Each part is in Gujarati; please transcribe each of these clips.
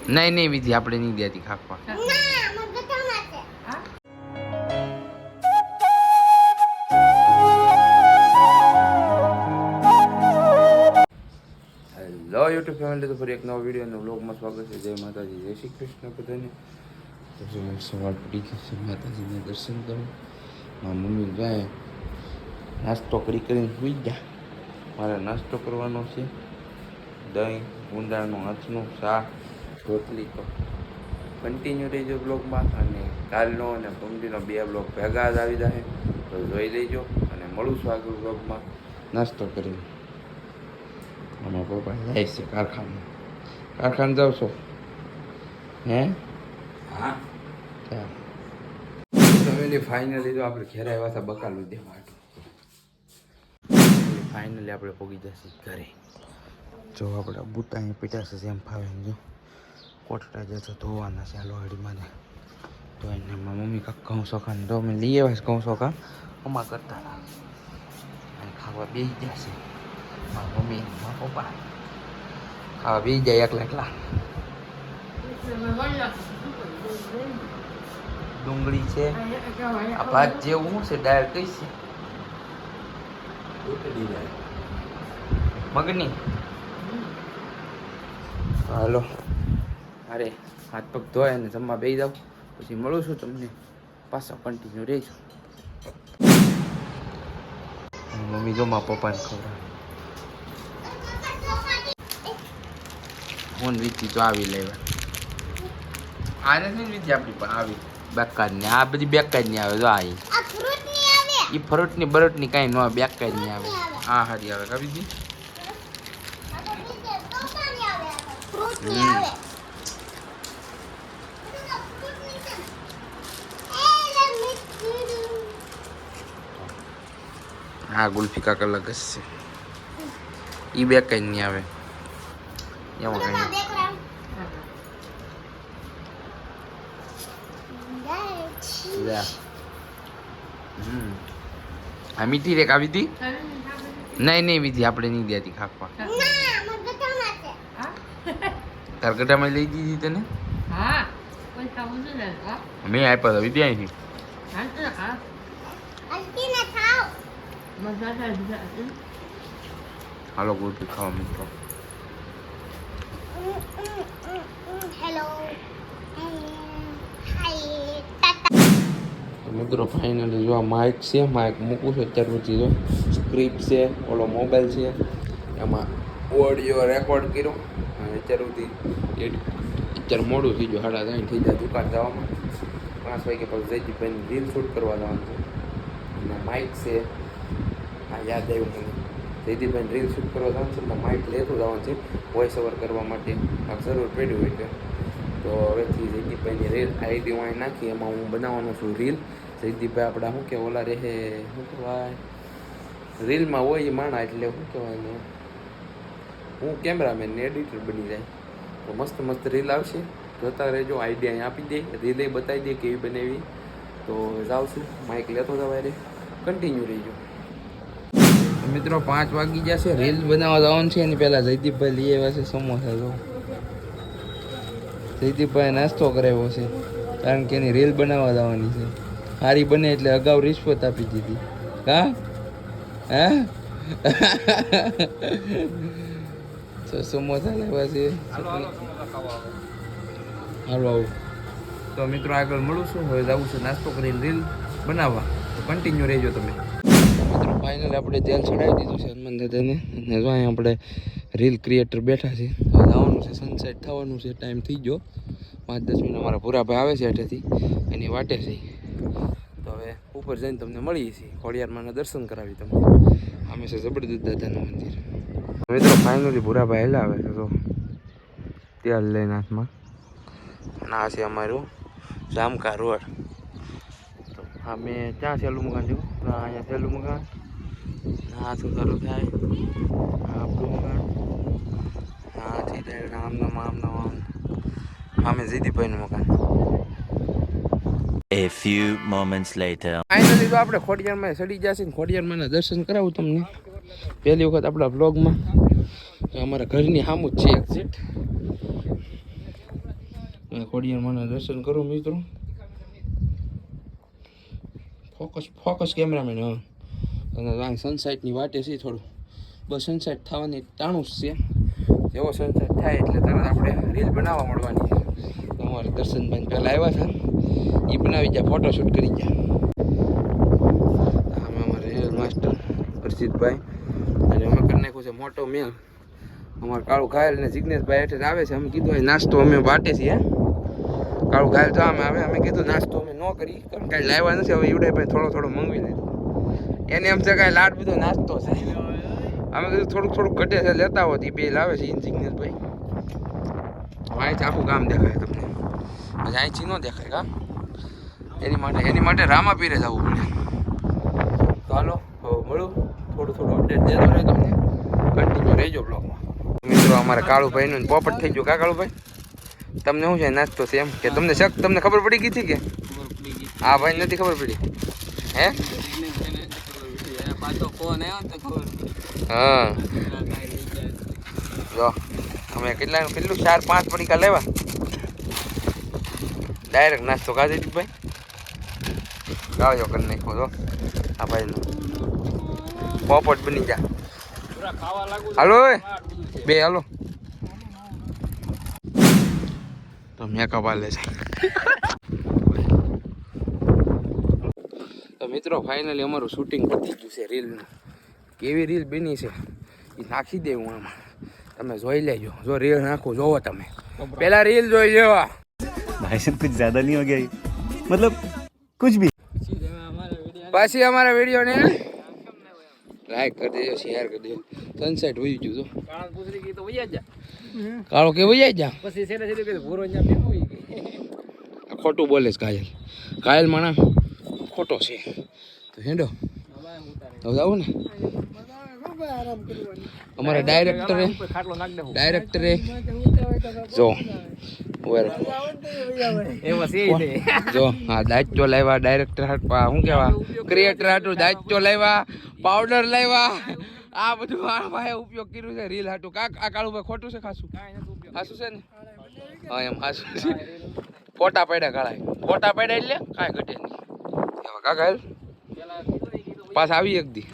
નહીં નહીં વિધિ આપણે નહીં દેતી ખાખવા. હેલો યુટ્યુબ ફેમિલી, તો ફરી એક નવો વિડીયો અને વ્લોગમાં સ્વાગત છે. જય માતાજી, જય શ્રી કૃષ્ણ બધાને. સવાર પડી ગઈ છે, માતાજીને દર્શન કરો. મારા મમ્મી જાય નાસ્તો કરીને સુઈ ગયા. મારે નાસ્તો કરવાનો છે. દહીં, ગુંદાળનું હાથનું શાક, રોટલી. તો કન્ટિન્યુ રહીજો બ્લોગમાં, અને કાલનો અને પમદીનો 2 બ્લોગ ભેગા જ આવી જાય તો જોઈ લેજો. અને મળું છું આગળ બ્લોગમાં નાસ્તો કરીને. અમારા પપ્પા જાય છે કારખાને જાવ છો? હે હા. ફેમિલી ફાઇનલી તો આપણે ઘેર આવ્યા હતા બકાલું દેવા. ફાઇનલી આપણે પહોંચી જશે ઘરે. જો આપણે બુટા અહીંયા પીટાશે જેમ ફાવે જો કોટડા જતો ધોવાના છે લોહડીમાં. તો એને મારા મમ્મી કાંક ઘઉં ચોખાને તો અમે લઈ આવ્યા છે ઘઉં ચોખા અમા કરતા હતા. અને ખાવા બેસી જશે મારા મમ્મી મારા પપ્પા. ખાવા બેસી જાય એકલા. ડુંગળી છે, આ ભાત જેવું છે, દાળ કઈ છે? મગની. હાલો અરે હાથ પગ ધોય અને જમવા બેસી જાવ, પછી મળું છું તમને પાછા. કન્ટિન્યુ રહેજો. મમ્મી જો મારા પપ્પાને ખવડાવે. ફોન વીતી તો આવી લેવા. આ નથી વીતી આપણી પણ આવી બેકારની. આ બધી બેકારની આવે. જો આ એ ફ્રૂટની બરોટની કાંઈ ન આવે, બેકારની આવે. આ હારી આવે કાપી દી. હા ગુલ્ફી કાક અલગ જ છે. એ બેકારની આવે એમાં કઈ. હા મીઠી રે કાવી હતી. નહીં વિધિ આપણે નહીં દેતી ખાખવા. તાર ગઢામાં લઈ દીધી તને? મેં આપ્યા હતા વિધિ અહીંથી. હાલો ગુલ્ફી ખાવા મિત્રો. મિત્રો ફાઇનલી જો આ માઇક છે, માઇક મૂકું છું અત્યાર પછી. જો સ્ક્રિપ્ટ છે, ઓલો મોબાઈલ છે, એમાં ઓડિયો રેકોર્ડ કર્યો. અને અત્યાર સુધી અત્યારે મોડું થઈ ગયું, 3:30 થઈ જાય દુકાન જવામાં. 5 વાગે પછી જયદીપભાઈને રીલ શૂટ કરવા જવાનું છે. અને માઇક છે, આ યાદ આવ્યું મને. જયદીપભાઈને રીલ શૂટ કરવા જવાનું છે, એટલે માઇક લેતું જવાનું છે વોઇસ ઓવર કરવા માટે. આ જરૂર પડ્યું હોય છે. તો હવેથી જયદીપભાઈની રીલ આઈડી વાંઈ નાખી, એમાં હું બનાવવાનો છું રીલ. જયદીપભાઈ આપણા શું કે ઓલા રહે શું કહેવાય રીલમાં હોય એ માણા, એટલે શું કહેવાય ને, હું કેમેરામેન ને એડિટર બની જાય. તો મસ્ત મસ્ત રીલ આવશે, જોતા રહેજો. આઈડિયા અહીં આપી દે, રીલે બતાવી દે કેવી બનાવી. તો જાઉં છું, માઇક લેતો જવાય રે, કન્ટિન્યુ રહીજો મિત્રો. 5 વાગી જશે, રીલ બનાવવા જવાનું છે. એની પહેલાં જયદીપભાઈ લઈ આવ્યા છે સમોસા. જો જયદીપભાઈ નાસ્તો કરાવ્યો છે, કારણ કે એની રીલ બનાવવા જવાની છે. સારી બને એટલે અગાઉ રિશ્વત આપી દીધી. હા હા તો સમોસા લાવ્યા છે. હાલો આવું તો મિત્રો આગળ મળું છું. હવે જવું છે નાસ્તો કરીને રીલ બનાવવા. તો કન્ટિન્યુ રહેજો તમે મિત્રો. ફાઇનલી આપણે તેલ ચડાવી દીધું છે હનુમાન દાદાને. અને જો અહીંયા આપણે રીલ ક્રિએટર બેઠા છે. જવાનું છે, સનસેટ થવાનું છે, ટાઈમ થઈ ગયો. 5-10 મિનિટ અમારા પૂરાભાઈ આવે છે હેઠેથી, એની વાટે છે. તો હવે ઉપર જઈને તમને મળીએ છીએ. ખોડિયારમાંના દર્શન કરાવી તમને. અમે છે જબરદસ્ત દાદાનું મંદિર. મિત્રો ફાઇનલી ભૂરાભાઈ હેલા આવે છે. તો તેલ લઈને હાથમાં. ના છે અમારું જામકા રોડ. તો હા મેં ત્યાં સહેલું મકાન જોયું. અહીંયા સહેલું મકાન. હા શું સારું થાય. આપણું મકાન હા સીધા આમનામ. હા મેં જયદીપભાઈનું મકાન. A few moments later. Finally તો આપણે ખોડિયારમાં ચડી જશે ને ખોડિયારમાંના દર્શન કરાવું તમને પહેલી વખત આપણા બ્લોગમાં. અમારા ઘરની સામું જ છે એક્ઝિટ. ઓડિયન્સના દર્શન કરો મિત્રો. Focus cameraman. હા અને અહીં સનસાઇટની વાટે છે થોડું. બસ સનસાઇટ થવાની ટાણું જ છે. જેવો સનસાઇટ થાય એટલે તરત આપણે રીલ બનાવવા મળવાની છે. અમારે દર્શનભાઈ પહેલાં આવ્યા હતા એ બનાવી ગયા, ફોટોશૂટ કરી ગયા. અમે અમારે રિયલ માસ્ટર હર્ષિતભાઈ અને અમે કરી નાખ્યું છે મોટો મેલ. અમારે કાળું ઘાયલ ને જિગ્નેશભાઈ એટલે આવે છે. અમે કીધું નાસ્તો અમે વાટે છીએ. કાળું ઘાયલ તો અમે આવે, અમે કીધું નાસ્તો અમે ન કરી કારણ કાંઈ લાવ્યા નથી. હવે ઈવડે ભાઈ થોડો મંગવી લીધું. એને એમ છે કાંઈ લાડ બધો નાસ્તો છે. અમે કીધું થોડુંક ઘટે છે લેતા હોત. એ બે લાવે છે જિગ્નેશભાઈ. અહીંથી આખું ગામ દેખાય તમને, પછી અહીંથી ન દેખાય કા. એની માટે રામાપીરે જવું પડે. તો હાલો હવે મળું, થોડું અપડેટ દેતો રહે તમને. કન્ટિન્યુ રહેજો બ્લોગમાં. મિત્રો અમારે કાળુભાઈનું પોપટ થઈ ગયું. કા કાળુભાઈ તમને શું છે નાસ્તો છે એમ કે તમને તમને ખબર પડી ગઈ હતી કે હા ભાઈ નથી ખબર પડી હે? હા જો અમે કેટલું 4-5 પડીકા લેવા ડાયરેક્ટ નાસ્તો ખાધી હતી ભાઈ. ગાવજો કરી નાખો તો આ ભાઈનું પોપટ બની જા. હાલો બે હાલો તો મેકઅપ આલે છે. તો મિત્રો ફાઇનલી અમારું શૂટિંગ પતી ગયું છે રીલનું. કેવી રીલ બની છે એ નાખી દે હું આમાં, તમે જોઈ લેજો. જો રીલ નાખું જોવો તમે, પેલા રીલ જોઈ લેવા. भाई साहब कुछ ज्यादा नहीं हो गया ये? मतलब कुछ भी. પાછી અમારા વિડીયોને લાઈક કરી દેજો, શેર કરી દેજો. સનસેટ વહી ગયું તો કાળો કે વહી જા. ખોટું બોલે છે કાયલ માણા ખોટો છે તો હેડો હવે જાવું ને. અમારા ડાયરેક્ટરે જો જો હા દાયિત્વ લાવ્યા ડાયરેક્ટર હાટવા, શું કહેવા ક્રિએટર હાટું દાયિત્વ લાવ્યા, પાવડર લાવ્યા, આ બધું આ ભાઈ ઉપયોગ કર્યું છે રીલ હાટું. આ કાળુભાઈ ખોટું છે ખાસું છે ને? હા એમ ખાસું છે. ફોટા પાડ્યા કાળા, ફોટા પાડ્યા એટલે કાંઈ ઘટે નહીં. કાકા પાછા આવી એક દી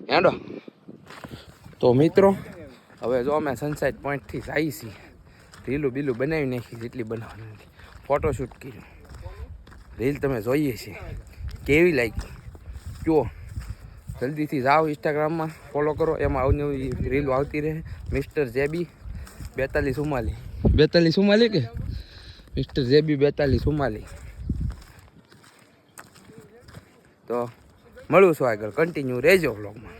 હેડો. તો મિત્રો હવે જો અમે સનસાઇટ પોઈન્ટથી આવી છીએ. રીલું બીલું બનાવી નાખી જેટલી બનાવવાની નથી. ફોટોશૂટ કર્યું. રીલ તમે જોઈએ છે કેવી લાગી જુઓ. જલ્દીથી જાઓ ઇન્સ્ટાગ્રામમાં ફોલો કરો, એમાં અવનવી રીલો આવતી રહે. મિસ્ટર જેબી 4244 કે મિસ્ટર જેબી 4244. તો મળું છું આગળ, કન્ટિન્યુ રહેજો વ્લોગમાં.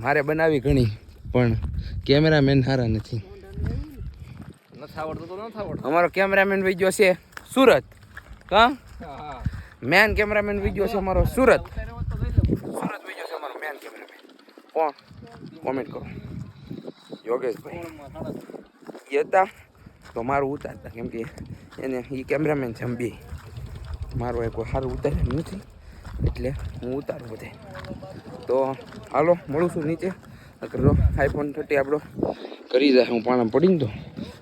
મારે બનાવી ઘણી પણ કેમેરામેન સારા નથી. અમારો કેમેરામેન વિડીયો છે સુરત. કા મેન કેમેરામેન વિડીયો છે અમારો સુરત વિડીયો છે અમારો મેન કેમેરામેન. કોણ કોમેન્ટ કરો. યોગેશભાઈ એ હતા તો મારું ઉતારતા, કેમ કે એને એ કેમેરામેન છે. બે મારો એક સારું ઉતારેલું નથી એટલે હું ઉતારું બધે. તો હાલો મળું છું નીચે. કરો iPhone 30 આપણો કરી જાય. હું પાણા પડીને તો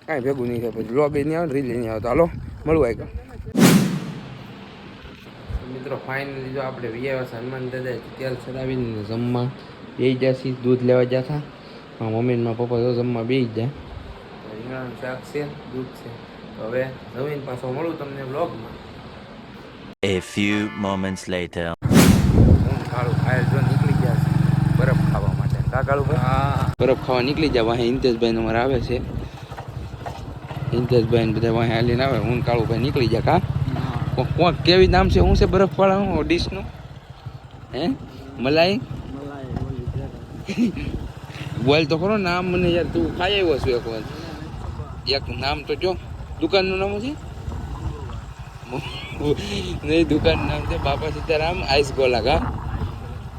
કાંઈ ભેગું નહીં થાય, પછી બ્લોગ નહીં આવે, રીલ નહીં આવે. તો હાલો મળવું આગળ. મિત્રો ફાઇનલી જો આપણે વિયાવા હનુમાન દાદા તેલ ચડાવીને જમવા બેસી જશે. દૂધ લેવા ગયા હતા મારા મમ્મી ને મારા પપ્પા જો જમવા બેસી જાય. તો રીંગણાનું શાક છે, દૂધ છે. તો હવે નવીન પાછો મળું તમને બ્લોગમાં. A few moments later. કાળું ઘાયલ જો નીકળી ગયા છે બરફ ખાવા માટે. કાળું બરફ ખાવા નીકળી જાય. વાહે ઇન્તેશભાઈ અમારે આવે છે. ઇન્તેશભાઈ બધા વાહે હાલીને આવે. હું કાળુભાઈ નીકળી જાય. કા કોણ કેવી નામ છે? શું છે બરફ વાળા ડીશનું? હે મલાઈ બોલ તો ખરો નામ મને યાર. તું ખાઈ આવ્યો છું એક વાર. એક નામ તો જો દુકાનનું નામ છે નહીં, દુકાનનું નામ છે બાપા સીતારામ આઈસ ગોલા. કા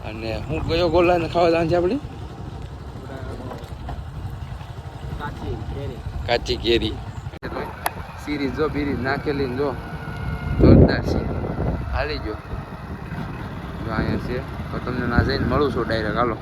અને હું કયો ગોલા ને ખાવા જવાનું છે આપણે? કાચી કેરી. સિરીઝ જો બીરીઝ નાખેલી જો જોરદાર છે. હાલી જો અહીંયા છે. તો તમને ના જઈને મળું છું ડાયરેક્ટ. હાલો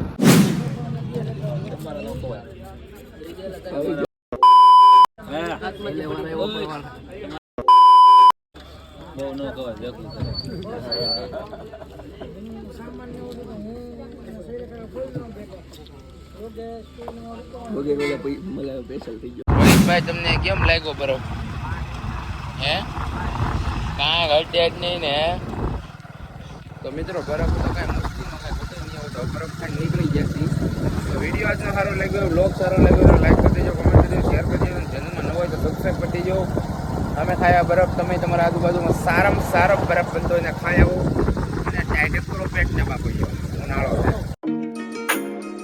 રોહિતભાઈ તમને કેમ લાગ્યો બરફ હે કાંઈ ઘટે જ નહીં ને તો મિત્રો બરફ તો કાંઈ મુશ્કેલમાં કાંઈ ઘટે નહીં આવતો બરફ કાંઈ નીકળી જશે તો વિડીયો આજનો સારો લાગ્યો બ્લોગ સારો લાગ્યો લાઈક કરી દેજો કમેન્ટ કરી દેજો શેર કરી દેજો ચેનલમાં ન હોય તો સબસ્ક્રાઈબ કરી દેજો અમે ખાયા બરફ તમે તમારા આજુબાજુમાં સારામાં સારો બરફ બનતો હોય ને ખાઈ આવો અને ટાઈટ કરો પેટને બાપો ઉનાળો છે